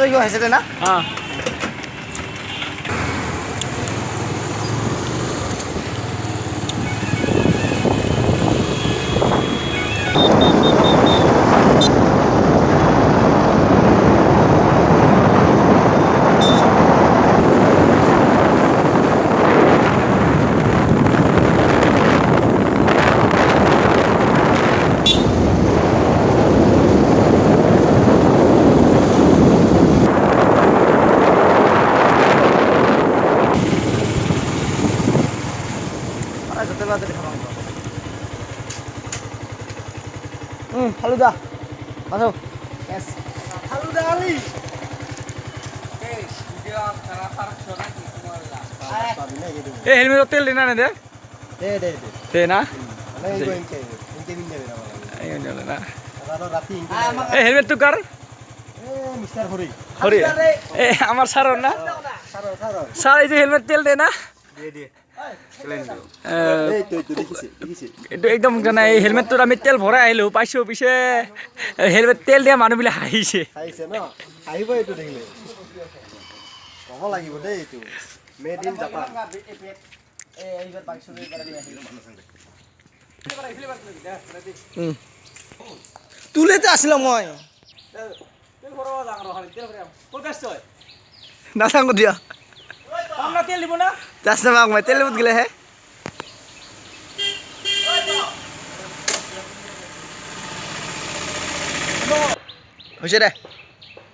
দেখো হেসে না হ্যাঁ যেতে পারতে খাবাং ফালুদা মাসো yes ফালুদা আলি এই হেলমেট তেল দে না দে দে দে দে দে না নাই গো ইনকে বিন দেবে না এই জন্য না আবার রাতি ইনকে এই হেলমেট তো কার এ মিস্টার হরি হরি এ আমার স্যার না সারো সারো স্যার এই যে হেলমেট তেল দে না দে দে ক্লেন দিও আহ, এই তো দেখিছি দেখিছি এইটো একদম জানা এই হেলমেটটোত আমি তেল ভৰাই আহিলোঁ পাইছোঁ পিছে হেলমেট তেল দিয়া মানুহবিলাক হাঁহিছে খাইছে ন আহিব এইটো দেখিলে কব লাগিব দেই এইটো মেড ইন জাপান এইবাৰ বাইকছলৈ আমি আহিলোঁ তুলেতে আছিলো মই নাথাকো দিয়া তেল দিব না যাচ নাপাক মই তেল লিবত গেলে হে হৈছে দে